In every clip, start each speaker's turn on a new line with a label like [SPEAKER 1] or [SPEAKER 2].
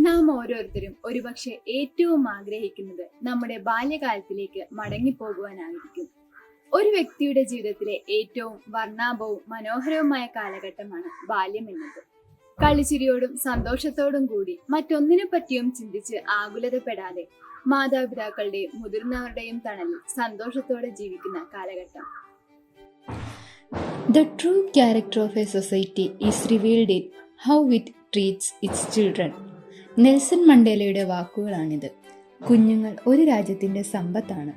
[SPEAKER 1] നാം ഓരോരുത്തരും ഒരുപക്ഷെ ഏറ്റവും ആഗ്രഹിക്കുന്നത് നമ്മുടെ ബാല്യകാലത്തിലേക്ക് മടങ്ങിപ്പോകുവാനായിരിക്കും. ഒരു വ്യക്തിയുടെ ജീവിതത്തിലെ ഏറ്റവും വർണ്ണാഭവും മനോഹരവുമായ കാലഘട്ടമാണ് ബാല്യം എന്നത്. കളിച്ചിരിയോടും സന്തോഷത്തോടും കൂടി മറ്റൊന്നിനെ പറ്റിയും ചിന്തിച്ച് ആകുലതപ്പെടാതെ മാതാപിതാക്കളുടെയും മുതിർന്നവരുടെയും തണലിൽ സന്തോഷത്തോടെ ജീവിക്കുന്ന കാലഘട്ടം.
[SPEAKER 2] The true character of a society is revealed in how it treats its children. Nelson മണ്ടേലയുടെ വാക്കുകളാണിത്. കുഞ്ഞുങ്ങൾ ഒരു രാജ്യത്തിൻ്റെ സമ്പത്താണ്.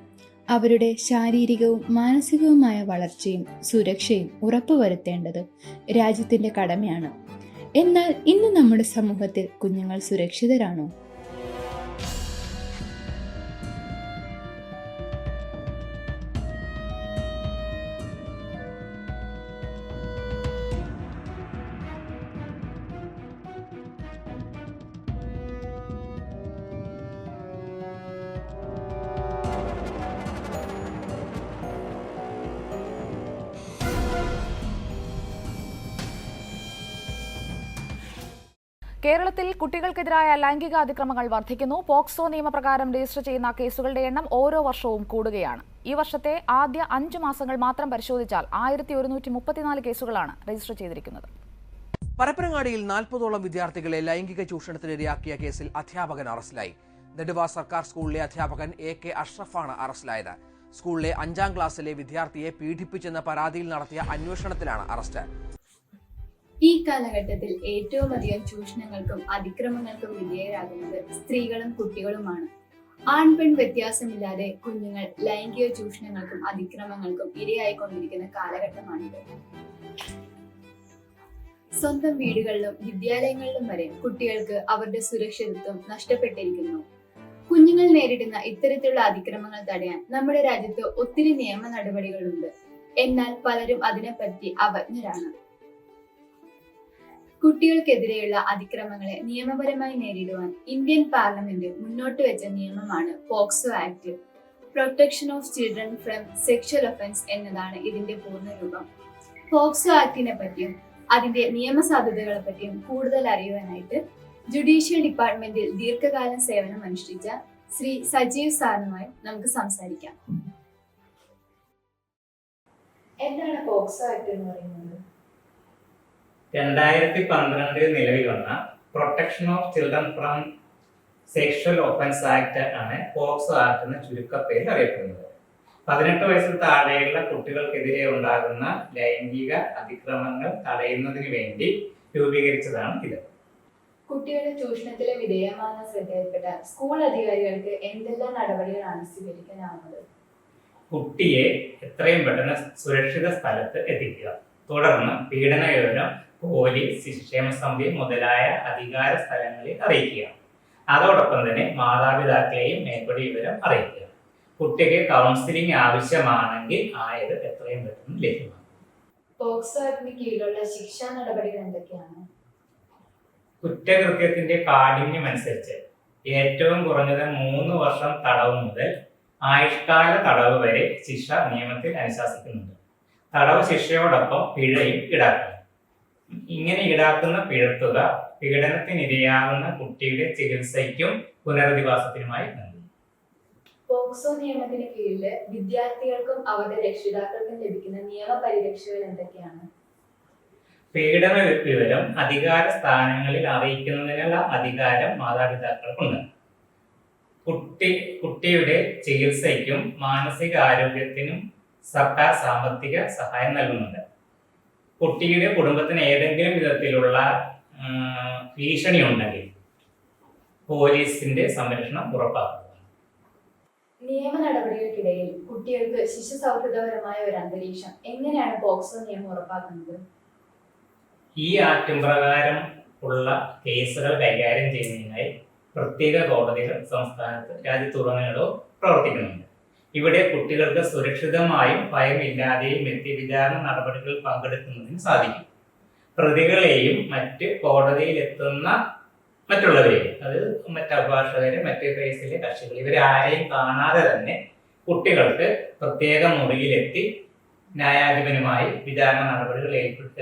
[SPEAKER 2] അവരുടെ ശാരീരികവും മാനസികവുമായ വളർച്ചയും സുരക്ഷയും ഉറപ്പുവരുത്തേണ്ടത് രാജ്യത്തിൻ്റെ കടമയാണ്. എന്നാൽ ഇന്ന് നമ്മുടെ സമൂഹത്തിൽ കുഞ്ഞുങ്ങൾ സുരക്ഷിതരാണോ?
[SPEAKER 3] കേരളത്തിൽ കുട്ടികൾക്കെതിരായ ലൈംഗിക അതിക്രമങ്ങൾ വർദ്ധിക്കുന്നു. പോക്സോ നിയമപ്രകാരം രജിസ്റ്റർ ചെയ്യുന്ന കേസുകളുടെ എണ്ണം ഓരോ വർഷവും കൂടുകയാണ്. ഈ വർഷത്തെ ആദ്യ 5 മാസങ്ങൾ മാത്രം പരിശോധിച്ചാൽ 1134 കേസുകളാണ് രജിസ്റ്റർ ചെയ്തിരിക്കുന്നത്.
[SPEAKER 4] പരപ്പനങ്ങാടിയിൽ 40ഓളം വിദ്യാർത്ഥികളെ ലൈംഗിക ചൂഷണത്തിനിരയാക്കിയ കേസിൽ അധ്യാപകൻ അറസ്റ്റിലായി. നെടുവ സർക്കാർ സ്കൂളിലെ അധ്യാപകൻ AK അഷ്റഫാണ് അറസ്റ്റിലായത്. സ്കൂളിലെ 5ാം ക്ലാസ്സിലെ വിദ്യാർത്ഥിയെ പീഡിപ്പിച്ചെന്ന പരാതിയിൽ നടത്തിയ അന്വേഷണത്തിലാണ് അറസ്റ്റ്.
[SPEAKER 1] ഈ കാലഘട്ടത്തിൽ ഏറ്റവും അധികം ചൂഷണങ്ങൾക്കും അതിക്രമങ്ങൾക്കും വിധേയരാകുന്നത് സ്ത്രീകളും കുട്ടികളുമാണ്. ആൺപെൺ വ്യത്യാസമില്ലാതെ കുഞ്ഞുങ്ങൾ ലൈംഗിക ചൂഷണങ്ങൾക്കും അതിക്രമങ്ങൾക്കും ഇരയായിക്കൊണ്ടിരിക്കുന്ന കാലഘട്ടമാണിത്. സ്വന്തം വീടുകളിലും വിദ്യാലയങ്ങളിലും വരെ കുട്ടികൾക്ക് അവരുടെ സുരക്ഷിതത്വം നഷ്ടപ്പെട്ടിരിക്കുന്നു. കുഞ്ഞുങ്ങൾ നേരിടുന്ന ഇത്തരത്തിലുള്ള അതിക്രമങ്ങൾ തടയാൻ നമ്മുടെ രാജ്യത്ത് ഒത്തിരി നിയമ നടപടികളുണ്ട്. എന്നാൽ പലരും അതിനെപ്പറ്റി അവജ്ഞരാണ്. കുട്ടികൾക്കെതിരെയുള്ള അതിക്രമങ്ങളെ നിയമപരമായി നേരിടുവാൻ ഇന്ത്യൻ പാർലമെന്റ് മുന്നോട്ട് വെച്ച നിയമമാണ് POCSO act. Protection of children from sexual offence എന്നതാണ് ഇതിന്റെ പൂർണ്ണരൂപം. പോക്സോ ആക്ടിനെ പറ്റിയും അതിന്റെ നിയമസാധുതകളെ പറ്റിയും കൂടുതൽ അറിയുവാനായിട്ട് ജുഡീഷ്യൽ ഡിപ്പാർട്ട്മെന്റിൽ ദീർഘകാലം സേവനം അനുഷ്ഠിച്ച ശ്രീ സജീവ് സാറുമായി നമുക്ക് സംസാരിക്കാം. എന്താണ് പോക്സോ ആക്ട് എന്ന് പറയുന്നത്?
[SPEAKER 5] 2012 നിലവിൽ വന്ന protection of children from sexual offence act ആണ് പോക്സോ ആക്ട് എന്ന ചുരുക്കപ്പേരിൽ അറിയപ്പെടുന്നത്. 18 വയസ്സിൽ താഴെയുള്ള കുട്ടികൾക്കെതിരെ ഉണ്ടാകുന്ന ലൈംഗിക അതിക്രമങ്ങൾ തടയുന്നതിന് വേണ്ടി രൂപീകരിച്ചതാണ് ഇത്.
[SPEAKER 1] കുട്ടികളുടെ ചൂഷണത്തിലെ വിധേയമാണെന്ന് ശ്രദ്ധയിൽപ്പെട്ട സ്കൂൾ അധികാരികൾക്ക് എന്തെല്ലാം നടപടികളാണ് സ്വീകരിക്കാനാവുന്നത്?
[SPEAKER 5] കുട്ടിയെ എത്രയും പെട്ടെന്ന് സുരക്ഷിത സ്ഥലത്ത് എത്തിക്കുക. തുടർന്ന് പീഡന വിവരം പോലീസ്, ശിശുക്ഷേമ സമിതി മുതലായ അധികാര സ്ഥലങ്ങളിൽ അറിയിക്കുക. അതോടൊപ്പം തന്നെ മാതാപിതാക്കളെയും മേൽപ്പടി വിവരം അറിയിക്കുക. കുട്ടിക്ക് കൗൺസിലിംഗ് ആവശ്യമാണെങ്കിൽ ആയത് എത്രയും പെട്ടെന്ന് ലഭ്യമാകും.
[SPEAKER 1] പോക്സോ ആക്ടിന് കീഴിലുള്ള ശിക്ഷാ നടപടികൾ എന്തൊക്കെയാണ്?
[SPEAKER 5] കുറ്റകൃത്യത്തിന്റെ കാഠിന്യം അനുസരിച്ച് ഏറ്റവും കുറഞ്ഞത് 3 വർഷം തടവ് മുതൽ ആയുഷ്കാല തടവ് വരെ ശിക്ഷ നിയമത്തിൽ അനുശാസിക്കുന്നുണ്ട്. തടവ് ശിക്ഷയോടൊപ്പം പിഴയും ഈടാക്കും. ഇങ്ങനെ ഈടാക്കുന്ന പിഴത്തുക പീഡനത്തിനിരയാകുന്ന കുട്ടിയുടെ ചികിത്സയ്ക്കും പുനരധിവാസത്തിനുമായി നൽകും.
[SPEAKER 1] പോക്സോ നിയമത്തിന് കീഴില് വിദ്യാർത്ഥികൾക്കും അവരുടെ രക്ഷിതാക്കൾക്കും ലഭിക്കുന്ന നിയമപരിരക്ഷകൾ എന്തൊക്കെയാണ്?
[SPEAKER 5] പീഡന വിവരം അധികാര സ്ഥാനങ്ങളിൽ അറിയിക്കുന്നതിനുള്ള അധികാരം മാതാപിതാക്കൾക്കുണ്ട്. കുട്ടിയുടെ ചികിത്സയ്ക്കും മാനസികാരോഗ്യത്തിനും സർക്കാർ സാമ്പത്തിക സഹായം നൽകുന്നുണ്ട്. കുട്ടിയുടെ കുടുംബത്തിന് ഏതെങ്കിലും വിധത്തിലുള്ള ഭീഷണി ഉണ്ടെങ്കിൽ പോലീസിന്റെ സംരക്ഷണം ഉറപ്പാക്കുക.
[SPEAKER 1] നിയമ നടപടികൾക്കിടയിൽ കുട്ടികൾക്ക് ശിശു സൗഹൃദപരമായ ഒരു അന്തരീക്ഷം എങ്ങനെയാണ് പോക്സോ നിയമം ഉറപ്പാക്കുന്നത്?
[SPEAKER 5] ഈ ആക്ടും പ്രകാരം ഉള്ള കേസുകൾ കൈകാര്യം ചെയ്യുന്നതിനായി പ്രത്യേക കോടതികൾ സംസ്ഥാനത്ത് രാജ്യത്തുടനീളവും പ്രവർത്തിക്കുന്നുണ്ട്. ഇവിടെ കുട്ടികൾക്ക് സുരക്ഷിതമായും ഭയമില്ലാതെയും എത്തി വിചാരണ നടപടികളിൽ പങ്കെടുക്കുന്നതിന് സാധിക്കും. പ്രതികളെയും മറ്റ് കോടതിയിൽ എത്തുന്ന മറ്റുള്ളവരെയും, അത് മറ്റ് അഭിഭാഷകരെ, മറ്റ് കേസിലെ കക്ഷികൾ, ഇവരെ ആരെയും കാണാതെ തന്നെ കുട്ടികൾക്ക് പ്രത്യേക മുറിയിലെത്തി ന്യായാധിപനുമായി വിചാരണ നടപടികൾ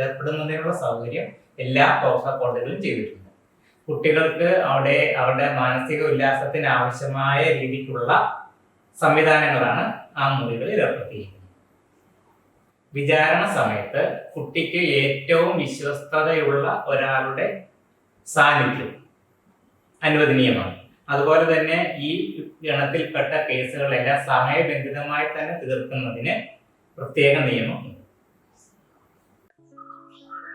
[SPEAKER 5] ഏർപ്പെടുന്നതിനുള്ള സൗകര്യം എല്ലാ പോക്സോ കോടതികളും ചെയ്തിട്ടുണ്ട്. കുട്ടികൾക്ക് അവരുടെ മാനസിക ഉല്ലാസത്തിന് ആവശ്യമായ രീതിക്കുള്ള സംവിധാനങ്ങളാണ് ആ മുറികളിൽ ഏർപ്പെടുത്തിയിരിക്കുന്നത്. വിചാരണ സമയത്ത് കുട്ടിക്ക് ഏറ്റവും വിശ്വസ്തതയുള്ള ഒരാളുടെ സാന്നിധ്യം അനുവദനീയമാണ്. അതുപോലെ തന്നെ ഈ ഗണത്തിൽപ്പെട്ട കേസുകളെല്ലാം സമയബന്ധിതമായി തന്നെ തീർക്കുന്നതിന് പ്രത്യേക നിയമമുണ്ട്.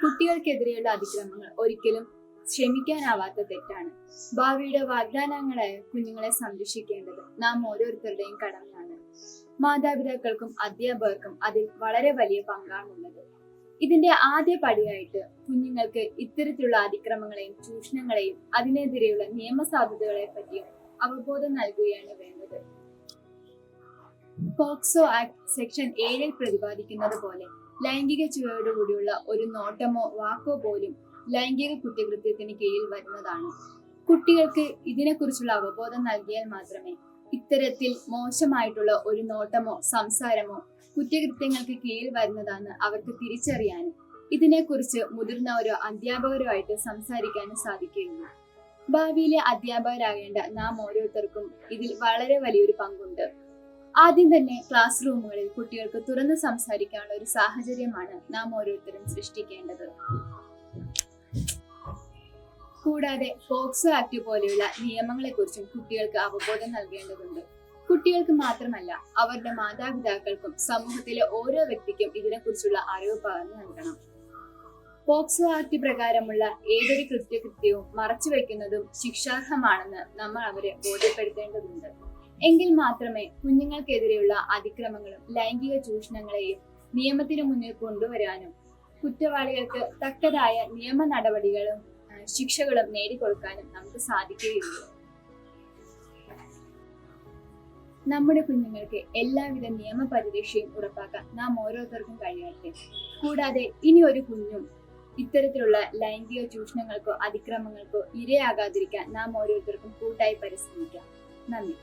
[SPEAKER 1] കുട്ടികൾക്കെതിരെയുള്ള അതിക്രമങ്ങൾ ഒരിക്കലും ക്ഷമിക്കാനാവാത്ത തെറ്റാണ്. ഭാവിയുടെ വാഗ്ദാനങ്ങളായ കുഞ്ഞുങ്ങളെ സംരക്ഷിക്കേണ്ടത് നാം ഓരോരുത്തരുടെയും കടമയാണ്. മാതാപിതാക്കൾക്കും അധ്യാപകർക്കും അതിൽ വളരെ വലിയ പങ്കാണുള്ളത്. ഇതിന്റെ ആദ്യ പടിയായിട്ട് കുഞ്ഞുങ്ങൾക്ക് ഇത്തരത്തിലുള്ള അതിക്രമങ്ങളെയും ചൂഷണങ്ങളെയും അതിനെതിരെയുള്ള നിയമസാധുതകളെ പറ്റിയും അവബോധം നൽകുകയാണ് വേണ്ടത്. പോക്സോ ആക്ട് സെക്ഷൻ 7 പ്രതിപാദിക്കുന്നത് പോലെ ലൈംഗിക ചുവയോടുകൂടിയുള്ള ഒരു നോട്ടമോ വാക്കോ പോലും ലൈംഗിക കുറ്റകൃത്യത്തിന് കീഴിൽ വരുന്നതാണ്. കുട്ടികൾക്ക് ഇതിനെക്കുറിച്ചുള്ള അവബോധം നൽകിയാൽ മാത്രമേ ഇത്തരത്തിൽ മോശമായിട്ടുള്ള ഒരു നോട്ടമോ സംസാരമോ കുറ്റകൃത്യങ്ങൾക്ക് കീഴിൽ വരുന്നതാണ് അവർക്ക് തിരിച്ചറിയാനും ഇതിനെക്കുറിച്ച് മുതിർന്നവരോ അധ്യാപകരോ ആയിട്ട് സംസാരിക്കാനും സാധിക്കുകയുള്ളൂ. ഭാവിയിലെ അധ്യാപകരാകേണ്ട നാം ഓരോരുത്തർക്കും ഇതിൽ വളരെ വലിയൊരു പങ്കുണ്ട്. ആദ്യം തന്നെ ക്ലാസ് റൂമുകളിൽ കുട്ടികൾക്ക് തുറന്ന് സംസാരിക്കാനുള്ള ഒരു സാഹചര്യമാണ് നാം ഓരോരുത്തരും സൃഷ്ടിക്കേണ്ടത്. കൂടാതെ പോക്സോ ആക്ട് പോലെയുള്ള നിയമങ്ങളെക്കുറിച്ചും കുട്ടികൾക്ക് അവബോധം നൽകേണ്ടതുണ്ട്. കുട്ടികൾക്ക് മാത്രമല്ല, അവരുടെ മാതാപിതാക്കൾക്കും സമൂഹത്തിലെ ഓരോ വ്യക്തിക്കും ഇതിനെക്കുറിച്ചുള്ള അറിവ് പകർന്നു നൽകണം. പോക്സോ ആക്ട് പ്രകാരമുള്ള ഏതൊരു കൃത്യവും മറച്ചുവെക്കുന്നതും ശിക്ഷാർഹമാണെന്ന് നമ്മൾ അവരെ ബോധ്യപ്പെടുത്തേണ്ടതുണ്ട്. എങ്കിൽ മാത്രമേ കുഞ്ഞുങ്ങൾക്കെതിരെയുള്ള അതിക്രമങ്ങളും ലൈംഗിക ചൂഷണങ്ങളെയും നിയമത്തിന് മുന്നിൽ കൊണ്ടുവരാനും കുറ്റവാളികൾക്ക് തക്കതായ നിയമ നടപടികളും ശിക്ഷകളും നേടിക്കൊടുക്കാനും നമുക്ക് സാധിക്കുകയുള്ളൂ. നമ്മുടെ കുഞ്ഞുങ്ങൾക്ക് എല്ലാവിധ നിയമപരിരക്ഷയും ഉറപ്പാക്കാൻ നാം ഓരോരുത്തർക്കും കഴിയട്ടെ. കൂടാതെ ഇനി ഒരു കുഞ്ഞും ഇത്തരത്തിലുള്ള ലൈംഗിക ചൂഷണങ്ങൾക്കോ അതിക്രമങ്ങൾക്കോ ഇരയാകാതിരിക്കാൻ നാം ഓരോരുത്തർക്കും കൂട്ടായി പരിശ്രമിക്കാം. നന്ദി.